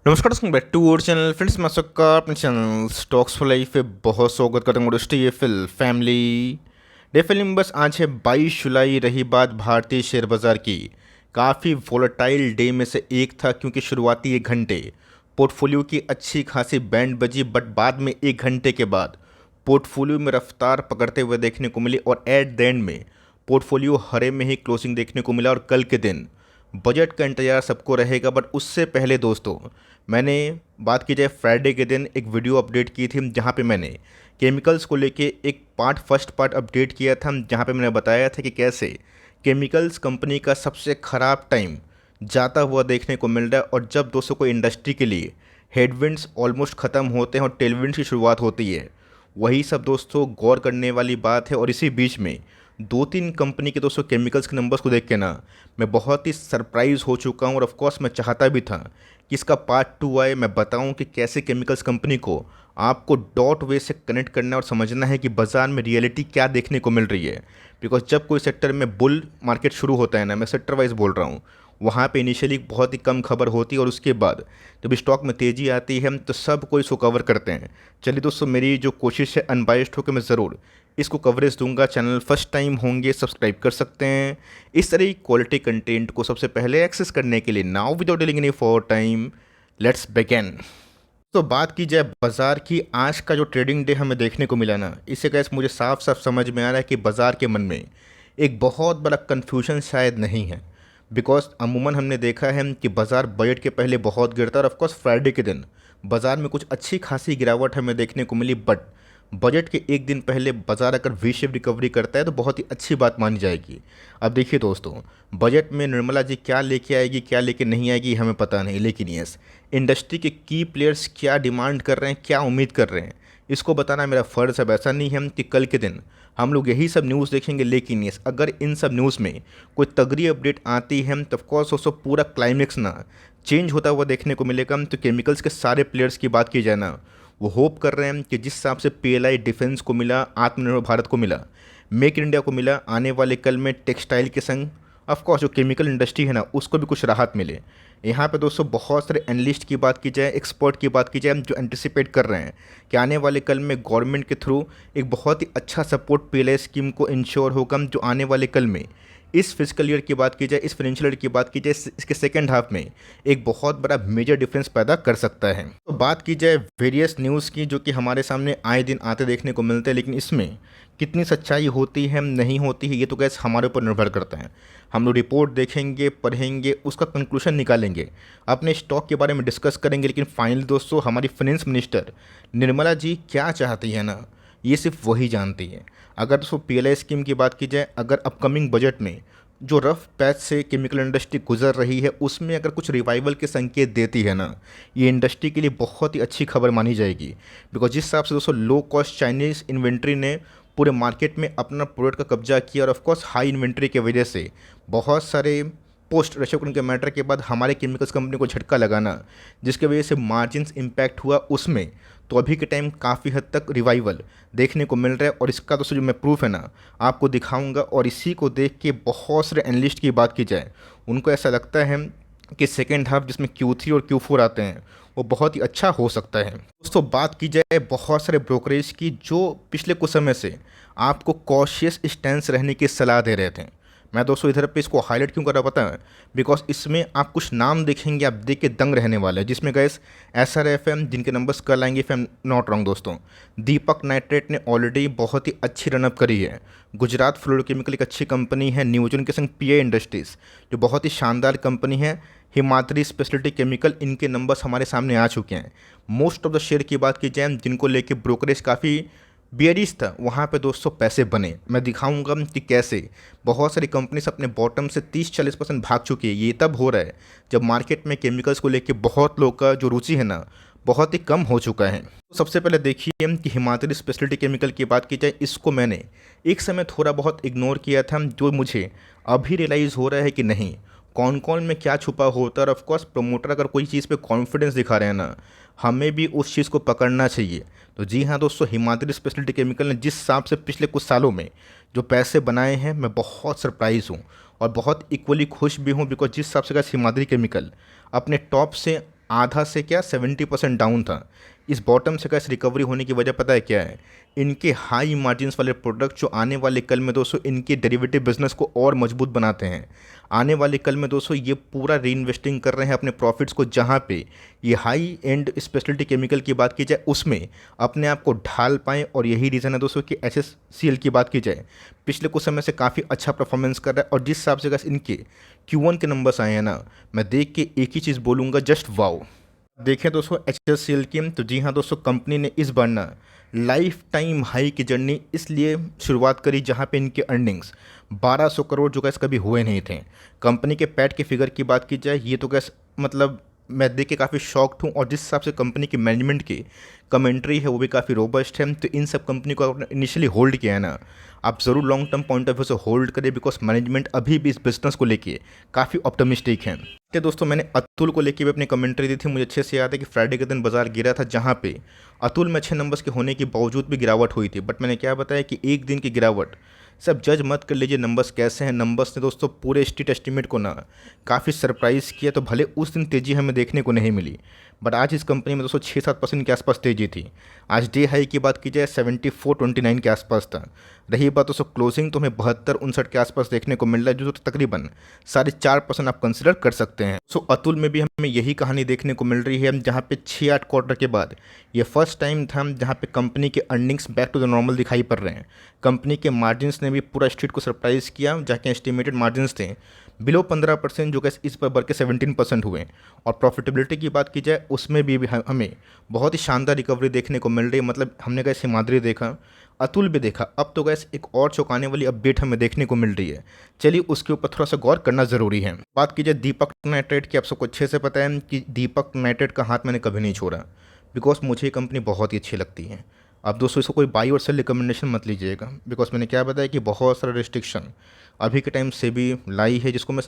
नमस्कार दोस्तों, back to our channel friends. मैं सबका अपने चैनल स्टॉक्स फॉर लाइफ पे बहुत स्वागत करता हूँ। दोस्तों, ये फिल फैमिली डे फिल्म बस आज है 22 जुलाई। रही बात भारतीय शेयर बाजार की, काफ़ी वोलेटाइल डे में से एक था क्योंकि शुरुआती 1 घंटे पोर्टफोलियो की अच्छी खासी बैंड बजी, बट बाद में 1 घंटे के बाद पोर्टफोलियो में रफ्तार पकड़ते हुए देखने को मिली और एट द एंड में पोर्टफोलियो हरे में ही क्लोजिंग देखने को मिला। और कल के दिन बजट का इंतजार सबको रहेगा, बट उससे पहले दोस्तों मैंने बात की जाए फ्राइडे के दिन एक वीडियो अपडेट की थी जहां पे मैंने केमिकल्स को लेके एक फर्स्ट पार्ट अपडेट किया था, जहां पे मैंने बताया था कि कैसे केमिकल्स कंपनी का सबसे ख़राब टाइम जाता हुआ देखने को मिल रहा है। और जब दोस्तों को इंडस्ट्री के लिए हेडविंड्स ऑलमोस्ट ख़त्म होते हैं और टेलविंड्स की शुरुआत होती है, वही सब दोस्तों गौर करने वाली बात है। और इसी बीच में 2-3 कंपनी के दोस्तों केमिकल्स के नंबर्स को देख के ना मैं बहुत ही सरप्राइज़ हो चुका हूँ। और ऑफ कोर्स मैं चाहता भी था कि इसका पार्ट 2 आए, मैं बताऊं कि कैसे केमिकल्स कंपनी को आपको डॉट वे से कनेक्ट करना और समझना है कि बाज़ार में रियलिटी क्या देखने को मिल रही है। बिकॉज जब कोई सेक्टर में बुल मार्केट शुरू होता है ना, मैं सेक्टर वाइज बोल रहा हूँ, वहाँ पे इनिशियली बहुत ही कम खबर होती है और उसके बाद जब स्टॉक में तेज़ी आती है तो सब कोई इसको कवर करते हैं। चलिए दोस्तों, मेरी जो कोशिश है अनबायस्ड होकर मैं ज़रूर इसको कवरेज दूंगा। चैनल फर्स्ट टाइम होंगे सब्सक्राइब कर सकते हैं इस तरह की क्वालिटी कंटेंट को सबसे पहले एक्सेस करने के लिए। Now without dealing any for time, let's begin. तो बात की जाए बाज़ार की, आज का जो ट्रेडिंग डे हमें देखने को मिला ना, इससे गैस मुझे साफ साफ समझ में आ रहा है कि बाज़ार के मन में एक बहुत बड़ा कन्फ्यूजन शायद नहीं है। बिकॉज अमूमन हमने देखा है कि बाज़ार बजट के पहले बहुत गिरता है और ऑफकोर्स फ्राइडे के दिन बाज़ार में कुछ अच्छी खासी गिरावट हमें देखने को मिली। बट बजट के एक दिन पहले बाज़ार अगर वी शेप रिकवरी करता है तो बहुत ही अच्छी बात मानी जाएगी। अब देखिए दोस्तों, बजट में निर्मला जी क्या लेके आएगी क्या लेके नहीं आएगी हमें पता नहीं, लेकिन यस इंडस्ट्री के की प्लेयर्स क्या डिमांड कर रहे हैं, क्या उम्मीद कर रहे हैं, इसको बताना मेरा फ़र्ज़ है। ऐसा नहीं है कि कल के दिन हम लोग यही सब न्यूज़ देखेंगे, लेकिन यस अगर इन सब न्यूज़ में कोई तगड़ी अपडेट आती है तो ऑफकोर्स उसको पूरा क्लाइमेक्स ना चेंज होता हुआ देखने को मिलेगा। तो केमिकल्स के सारे प्लेयर्स की बात की जाए ना, वो होप कर रहे हैं कि जिस हिसाब से पीएलआई डिफेंस को मिला, आत्मनिर्भर भारत को मिला, मेक इन इंडिया को मिला, आने वाले कल में टेक्सटाइल के संग ऑफकोर्स जो केमिकल इंडस्ट्री है ना उसको भी कुछ राहत मिले। यहाँ पे दोस्तों बहुत सारे एनालिस्ट की बात की जाए, एक्सपर्ट की बात की जाए, जो एंटिसिपेट कर रहे हैं कि आने वाले कल में गवर्नमेंट के थ्रू एक बहुत ही अच्छा सपोर्ट पीएलआई स्कीम को इंश्योर होगा, जो आने वाले कल में इस फिजिकल ईयर की बात की जाए, इस फाइनेंशियल ईयर की बात की जाए, इसके सेकेंड हाफ में एक बहुत बड़ा मेजर डिफरेंस पैदा कर सकता है। तो बात की जाए वेरियस न्यूज़ की जो कि हमारे सामने आए दिन आते देखने को मिलते हैं, लेकिन इसमें कितनी सच्चाई होती है नहीं होती है ये तो गैस हमारे ऊपर निर्भर करता है। हम लोग रिपोर्ट देखेंगे, पढ़ेंगे, उसका कंक्लूजन निकालेंगे, अपने स्टॉक के बारे में डिस्कस करेंगे, लेकिन फाइनली दोस्तों हमारी फाइनेंस मिनिस्टर निर्मला जी क्या चाहती है ना, ये सिर्फ वही जानती है। अगर दोस्तों पीएलआई स्कीम की बात की जाए, अगर अपकमिंग बजट में जो रफ पैच से केमिकल इंडस्ट्री गुजर रही है उसमें अगर कुछ रिवाइवल के संकेत देती है ना, ये इंडस्ट्री के लिए बहुत ही अच्छी खबर मानी जाएगी। बिकॉज जिस हिसाब से दोस्तों लो कॉस्ट चाइनीज़ इन्वेंट्री ने पूरे मार्केट में अपना प्रोडक्ट का कब्जा किया और ऑफकोर्स हाई इन्वेंट्री की वजह से बहुत सारे पोस्ट रशिया के मैटर के बाद हमारे केमिकल्स कंपनी को झटका लगाना, जिसकी वजह से मार्जिन्स इम्पैक्ट हुआ उसमें, तो अभी के टाइम काफ़ी हद तक रिवाइवल देखने को मिल रहा है। और इसका दोस्तों जो मैं प्रूफ है ना आपको दिखाऊंगा। और इसी को देख के बहुत सारे एनालिस्ट की बात की जाए, उनको ऐसा लगता है कि सेकेंड हाफ जिसमें Q3 और Q4 आते हैं वो बहुत ही अच्छा हो सकता है। दोस्तों बात की जाए बहुत सारे ब्रोकरेज की जो पिछले कुछ समय से आपको कॉशियस स्टैंस रहने की सलाह दे रहे थे। मैं दोस्तों इधर पे इसको हाईलाइट क्यों कर रहा पता है, बिकॉज इसमें आप कुछ नाम देखेंगे आप देख के दंग रहने वाले हैं, जिसमें गैस SRFM जिनके नंबर्स कल आएंगे if I am not wrong दोस्तों। दीपक नाइट्रेट ने ऑलरेडी बहुत ही अच्छी रनअप करी है। गुजरात फ्लोरोकेमिकल एक अच्छी कंपनी है, न्यूजन के संग PI इंडस्ट्रीज़ जो बहुत ही शानदार कंपनी है, हिमाद्री स्पेशलिटी केमिकल, इनके नंबर्स हमारे सामने आ चुके हैं। मोस्ट ऑफ द शेयर की बात की जाए जिनको लेके ब्रोकरेज काफ़ी बियरिश था, वहाँ पे दोस्तों पैसे बने। मैं दिखाऊंगा कि कैसे बहुत सारी कंपनीज अपने बॉटम से 30-40% भाग चुकी है। ये तब हो रहा है जब मार्केट में केमिकल्स को लेके बहुत लोग का जो रुचि है ना बहुत ही कम हो चुका है। तो सबसे पहले देखिए कि हिमाद्री स्पेशलिटी केमिकल की बात की जाए, इसको मैंने एक समय थोड़ा बहुत इग्नोर किया था, जो मुझे अभी रियलाइज़ हो रहा है कि नहीं कौन कौन में क्या छुपा होता है। और ऑफकोर्स प्रमोटर अगर कोई चीज़ पे कॉन्फिडेंस दिखा रहे हैं ना, हमें भी उस चीज़ को पकड़ना चाहिए। तो जी हाँ दोस्तों, हिमाद्री स्पेशलिटी केमिकल ने जिस हिसाब से पिछले कुछ सालों में जो पैसे बनाए हैं, मैं बहुत सरप्राइज़ हूँ और बहुत इक्वली खुश भी हूँ। बिकॉज जिस हिसाब से हिमाद्री केमिकल अपने टॉप से आधा से क्या 70% डाउन था। इस बॉटम से कैसे रिकवरी होने की वजह पता है क्या है? इनके हाई मार्जिन्स वाले प्रोडक्ट जो आने वाले कल में दोस्तों इनके डेरिवेटिव बिजनेस को और मजबूत बनाते हैं। आने वाले कल में दोस्तों ये पूरा री इन्वेस्टिंग कर रहे हैं अपने प्रॉफिट्स को, जहाँ पे ये हाई एंड स्पेशलिटी केमिकल की बात की जाए उसमें अपने आप को ढाल पाएँ। और यही रीज़न है दोस्तों कि HSCL की बात की जाए पिछले कुछ समय से काफ़ी अच्छा परफॉर्मेंस कर रहा है। और जिस हिसाब से guys इनके Q1 के नंबर्स आए हैं ना, मैं देख के एक ही चीज़ बोलूँगा, जस्ट वाओ। देखें दोस्तों HSCL की, तो जी हाँ दोस्तों, कंपनी ने इस बार ना लाइफ टाइम हाई की जर्नी इसलिए शुरुआत करी जहाँ पे इनके अर्निंग्स 1200 करोड़ जो गैस कभी हुए नहीं थे। कंपनी के पैट की फिगर की बात की जाए, ये तो गैस मतलब मैं देख के काफ़ी शॉक्ड हूँ। और जिस हिसाब से कंपनी की मैनेजमेंट की कमेंट्री है वो भी काफ़ी रोबस्ट है। तो इन सब कंपनी को आपने इनिशियली होल्ड किया है ना, आप ज़रूर long term point of view से होल्ड करें, बिकॉज मैनेजमेंट अभी भी इस बिजनेस को लेके काफ़ी ऑप्टिमिस्टिक है। तो दोस्तों मैंने अतुल को लेके भी अपनी कमेंट्री दी थी। मुझे अच्छे से याद है कि फ्राइडे के दिन बाजार गिरा था, जहाँ पे अतुल में अच्छे नंबर्स के होने के बावजूद भी गिरावट हुई थी। बट मैंने क्या बताया कि एक दिन की गिरावट, सब जज मत कर लीजिए नंबर्स कैसे हैं। नंबर्स ने दोस्तों पूरे स्ट्रीट एस्टीमेट को ना काफ़ी सरप्राइज़ किया। तो भले उस दिन तेज़ी हमें देखने को नहीं मिली, बट आज इस कंपनी में दोस्तों 6-7% के आसपास तेज़ी थी। आज डे हाई की बात की जाए 74.29 के आसपास था। रही बात दोस्तों क्लोजिंग, तो हमें 72-59 के आसपास देखने को मिल रहा है, जो तो तकरीबन 4.5% आप कंसिडर कर सकते हैं। सो अतुल में भी हमें यही कहानी देखने को मिल रही है, जहाँ पे 6-8 क्वार्टर के बाद ये फर्स्ट टाइम था जहाँ पे कंपनी के earnings back to the normal दिखाई पड़ रहे हैं। कंपनी के मार्जिन्स ने भी पूरा स्ट्रीट को सरप्राइज़ किया, जहाँ के एस्टिमेटेड मार्जिन्स थे बिलो 15%, जो कि इस पर बढ़ के 17% हुए। और प्रॉफिटेबिलिटी की बात की जाए उसमें भी हमें बहुत ही शानदार रिकवरी देखने को मिल रही है। मतलब हमने गैस हिमाद्री देखा, अतुल भी देखा, अब तो गैस एक और चौंकाने वाली अपडेट हमें देखने को मिल रही है। चलिए उसके ऊपर थोड़ा सा गौर करना ज़रूरी है। बात की जाए दीपक नाइट्रेट की, आप सबको अच्छे से पता है कि दीपक नाइट्रेट का हाथ मैंने कभी नहीं छोड़ा, बिकॉज मुझे ये कंपनी बहुत ही अच्छी लगती है। अब दोस्तों इसको कोई बाई और सेल रिकमेंडेशन मत लीजिएगा, बिकॉज मैंने क्या बताया कि बहुत सारा रिस्ट्रिक्शन अभी के टाइम से भी लाई है, जिसको मैं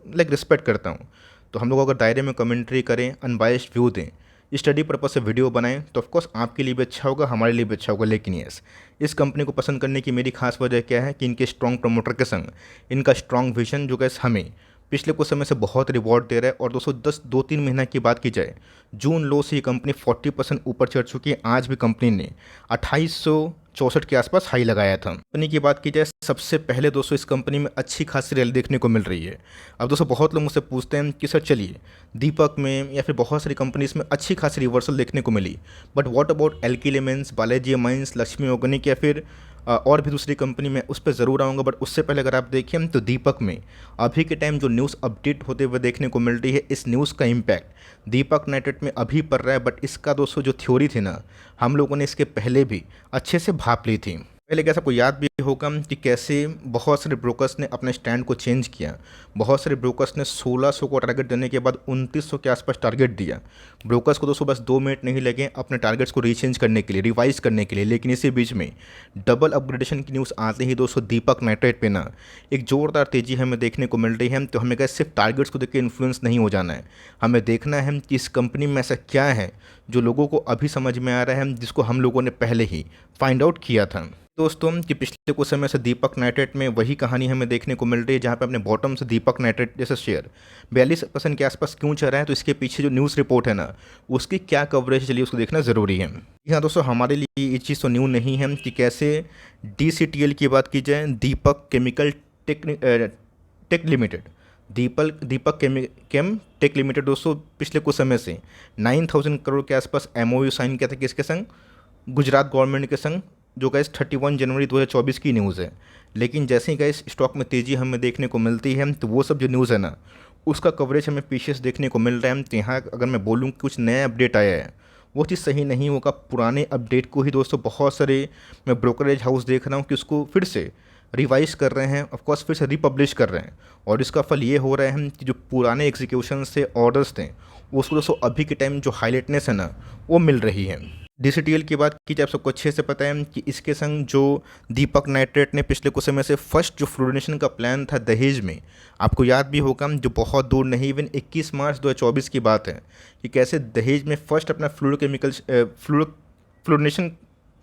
लाइक रिस्पेक्ट करता हूँ। तो हम लोग अगर दायरे में कमेंट्री करें, अनबायस्ड व्यू दें, स्टडी पर्पज से वीडियो बनाएं, तो ऑफकोर्स आपके लिए भी अच्छा होगा, हमारे लिए भी अच्छा होगा। लेकिन यस, इस कंपनी को पसंद करने की मेरी खास वजह क्या है कि इनके स्ट्रॉन्ग प्रमोटर के संग इनका स्ट्रॉन्ग विजन जो गैस हमें पिछले कुछ समय से बहुत रिवॉर्ड दे रहा है। और दोस्तों 2-3 महीना की बात की जाए, जून लो से ये कंपनी 40% ऊपर चढ़ चुकी है। आज भी कंपनी ने 2864 के आसपास हाई लगाया था। कंपनी की बात की जाए, सबसे पहले दोस्तों इस कंपनी में अच्छी खासी रैली देखने को मिल रही है। अब दोस्तों बहुत लोग मुझसे पूछते हैं कि सर चलिए दीपक में या फिर बहुत सारी कंपनीज में अच्छी खासी रिवर्सल देखने को मिली, बट व्हाट अबाउट एल्की Amines, Balaji Amines, Laxmi Organic या फिर और भी दूसरी कंपनी में, उस पर ज़रूर आऊँगा। बट उससे पहले अगर आप देखें तो दीपक में अभी के टाइम जो न्यूज़ अपडेट होते हुए देखने को मिल रही है, इस न्यूज़ का इम्पैक्ट दीपक नाइट्रेट में अभी पड़ रहा है। बट इसका दोस्तों जो थ्योरी थी ना, हम लोगों ने इसके पहले भी अच्छे से भाप ली थी। पहले कैसा आपको याद भी होगा कि कैसे बहुत सारे ब्रोकर्स ने अपने स्टैंड को चेंज किया। बहुत सारे ब्रोकर्स ने 1600 को टारगेट देने के बाद 2900 के आसपास टारगेट दिया। ब्रोकर्स को दोस्तों बस 2 मिनट नहीं लगे अपने टारगेट्स को रीचेंज करने के लिए, रिवाइज करने के लिए। लेकिन इसी बीच में डबल अपग्रेडेशन की न्यूज़ आते ही दोस्तों दीपक नाइट्रेट पे ना एक ज़ोरदार तेज़ी हमें देखने को मिल रही है। तो हमें क्या सिर्फ टारगेट्स को देख के इन्फ्लुएंस नहीं हो जाना है, हमें देखना है कि इस कंपनी में ऐसा क्या है जो लोगों को अभी समझ में आ रहा है, जिसको हम लोगों ने पहले ही फाइंड आउट किया था। दोस्तों कि पिछले कुछ समय से दीपक नाइट्रेट में वही कहानी हमें देखने को मिल रही है, जहाँ पे अपने बॉटम से दीपक नाइट्रेट जैसे शेयर 42% के आसपास क्यों चल रहा है, तो इसके पीछे जो न्यूज़ रिपोर्ट है ना, उसकी क्या कवरेज चलिए उसको देखना ज़रूरी है। हाँ दोस्तों, हमारे लिए ये चीज़ तो न्यू नहीं है कि कैसे DCTL की बात की जाए, दीपक केमिकल टेक लिमिटेड, दीपक केम टेक लिमिटेड दोस्तों पिछले कुछ समय से 9000 करोड़ के आसपास MOU साइन किया था किसके संग, गुजरात गवर्नमेंट के संग, जो गैस 31 जनवरी 2024 की न्यूज़ है। लेकिन जैसे ही गैस स्टॉक में तेज़ी हमें देखने को मिलती है, तो वो सब जो न्यूज़ है ना, उसका कवरेज हमें पीछे से देखने को मिल रहा है। तो यहाँ अगर मैं बोलूँ कि कुछ नया अपडेट आया है, वो चीज़ सही नहीं होगा। पुराने अपडेट को ही दोस्तों बहुत सारे मैं ब्रोकरेज हाउस देख रहा हूँ कि उसको फिर से रिवाइज कर रहे हैं, ऑफकोर्स फिर से रिपब्लिश कर रहे हैं। और इसका फल ये हो रहा है कि जो पुराने एग्जीक्यूशन से ऑर्डर्स थे, उसको दोस्तों अभी के टाइम जो हाईलाइटनेस है ना, वो मिल रही है। DCTL की बात की जाए, आप सबको अच्छे से पता है कि इसके संग जो दीपक नाइट्रेट ने पिछले कुछ समय से फर्स्ट जो फ्लोरिनेशन का प्लान था दहेज में, आपको याद भी होगा, जो बहुत दूर नहीं, इवन 21 मार्च 2024 की बात है कि कैसे दहेज में फर्स्ट अपना फ्लोरिनेशन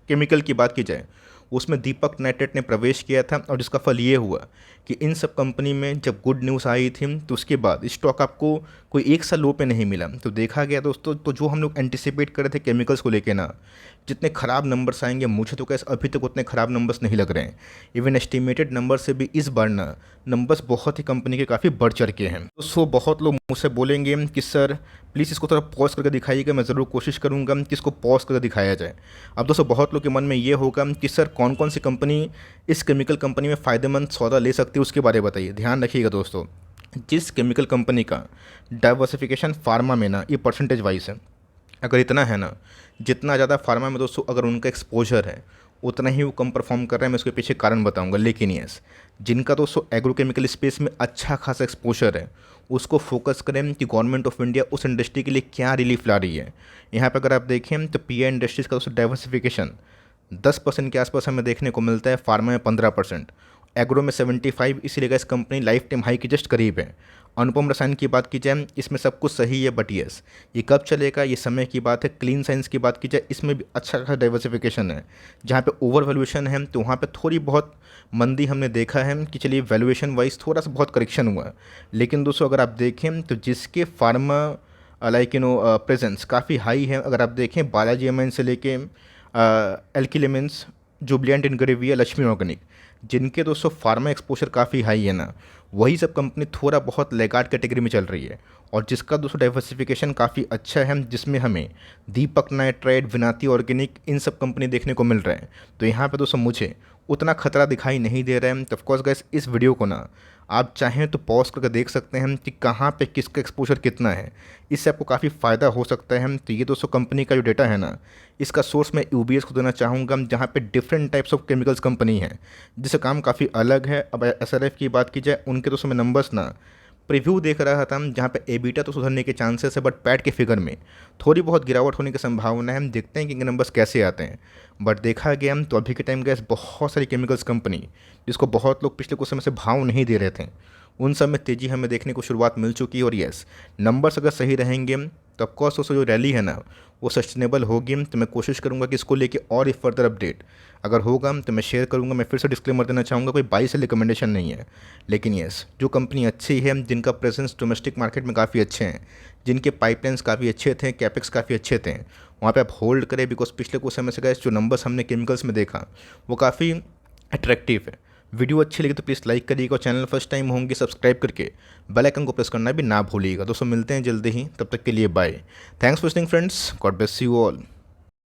केमिकल की बात की जाए, उसमें दीपक नाइट्रेट ने प्रवेश किया था। और जिसका फल ये हुआ कि इन सब कंपनी में जब गुड न्यूज़ आई थी, तो उसके बाद स्टॉक आपको कोई एक सा लो पे नहीं मिला। तो देखा गया दोस्तों, तो जो हम लोग एंटिसिपेट कर रहे थे केमिकल्स को लेके ना, जितने ख़राब नंबर्स आएंगे, मुझे तो कैसे अभी तक उतने ख़राब नंबर्स नहीं लग रहे हैं। इवन एस्टिमेटेड नंबर से भी इस बार ना नंबर्स बहुत ही कंपनी के काफ़ी बढ़ चढ़ के हैं। तो सो बहुत लोग मुझसे बोलेंगे कि सर प्लीज़ इसको थोड़ा पॉज करके दिखाइएगा। मैं ज़रूर कोशिश करूँगा कि इसको पॉज करके दिखाया जाए। अब दोस्तों बहुत लोग के मन में ये होगा कि सर कौन कौन सी कंपनी इस केमिकल कंपनी में फ़ायदेमंद सौदा ले सकती है, उसके बारे में बताइए। ध्यान रखिएगा दोस्तों, जिस केमिकल कंपनी का डाइवर्सिफिकेशन फार्मा में ना ये परसेंटेज वाइज है, अगर इतना है ना, जितना ज़्यादा फार्मा में दोस्तों अगर उनका एक्सपोजर है उतना ही वो कम परफॉर्म कर रहे हैं। मैं उसके पीछे कारण बताऊंगा। लेकिन यस, जिनका दोस्तों एग्रोकेमिकल स्पेस में अच्छा खासा एक्सपोजर है, उसको फोकस करें कि गवर्नमेंट ऑफ इंडिया उस इंडस्ट्री के लिए क्या रिलीफ ला रही है। यहाँ पर अगर आप देखें तो पीआई इंडस्ट्रीज़ का दोस्तों डाइवर्सिफिकेशन 10% के आसपास हमें देखने को मिलता है, फार्मा में 15%, एग्रो में 75, इसीलिए इस कंपनी लाइफ टाइम हाई के जस्ट करीब है। अनुपम रसायन की बात की जाए, इसमें सब कुछ सही है, बट यस ये कब चलेगा ये समय की बात है। क्लीन साइंस की बात की जाए, इसमें भी अच्छा खासा डाइवर्सिफिकेशन है। जहाँ पे ओवर वैल्यूएशन है तो वहाँ पे थोड़ी बहुत मंदी हमने देखा है कि चलिए वैल्यूएशन वाइज थोड़ा सा बहुत करेक्शन हुआ है। लेकिन दोस्तों अगर आप देखें तो जिसके फार्मा लाइक प्रेजेंस काफ़ी हाई है, अगर आप देखें बालाजी एम से लेके एल्किलेमेंस, जुबलियंट इनग्रेविया, लक्ष्मी ऑर्गेनिक, जिनके दोस्तों फार्मा एक्सपोजर काफ़ी हाई है ना, वही सब कंपनी थोड़ा बहुत लेगार्ड कैटेगरी में चल रही है। और जिसका दोस्तों डाइवर्सिफिकेशन काफ़ी अच्छा है, जिसमें हमें दीपक नाइट्राइट, विनाती ऑर्गेनिक, इन सब कंपनी देखने को मिल रहे हैं। तो यहाँ पे दोस्तों मुझे उतना खतरा दिखाई नहीं दे रहा है। तो ऑफकोर्स गाइस इस वीडियो को ना आप चाहें तो पॉज करके देख सकते हैं कि कहाँ पे किसका एक्सपोजर कितना है, इससे आपको काफ़ी फ़ायदा हो सकता है। तो ये दोस्तों कंपनी का जो डेटा है ना, इसका सोर्स मैं यूबीएस को देना चाहूँगा, जहाँ पे different types of chemicals company है जिसका काम काफ़ी अलग है। अब एसआरएफ की बात की जाए, उनके दोस्तों मैं नंबर्स ना प्रीव्यू देख रहा था, जहाँ पे एबिटा तो सुधरने के चांसेस है, बट पैट के फिगर में थोड़ी बहुत गिरावट होने की संभावना है। हम देखते हैं कि इनके नंबर्स कैसे आते हैं। बट देखा गया तो अभी के टाइम गैस बहुत सारी केमिकल्स कंपनी जिसको बहुत लोग पिछले कुछ समय से भाव नहीं दे रहे थे, उन सब में तेज़ी हमें देखने को शुरुआत मिल चुकी है। और यस, नंबर्स अगर सही रहेंगे तो ऑफकोर्स दोस्तों जो रैली है ना वो सस्टेनेबल होगी। तो मैं कोशिश करूंगा कि इसको लेके और एक फर्दर अपडेट अगर होगा तो मैं शेयर करूंगा। मैं फिर से डिस्क्लेमर देना चाहूँगा, कोई बाई से रिकमेंडेशन नहीं है। लेकिन यस, जो कंपनी अच्छी है, जिनका प्रेजेंस डोमेस्टिक मार्केट में काफ़ी अच्छे हैं, जिनके पाइपलाइंस काफ़ी अच्छे थे, कैपेक्स काफ़ी अच्छे थे, वहाँ पे आप होल्ड करें। बिकॉज पिछले कुछ समय से गैस जो नंबर्स हमने केमिकल्स में देखा वो काफ़ी अट्रैक्टिव है। वीडियो अच्छी लगी तो प्लीज़ लाइक करिएगा, और चैनल फर्स्ट टाइम होंगे सब्सक्राइब करके बेल आइकन को प्रेस करना भी ना भूलिएगा। दोस्तों मिलते हैं जल्दी ही, तब तक के लिए bye. Thanks for listening friends, God bless you all.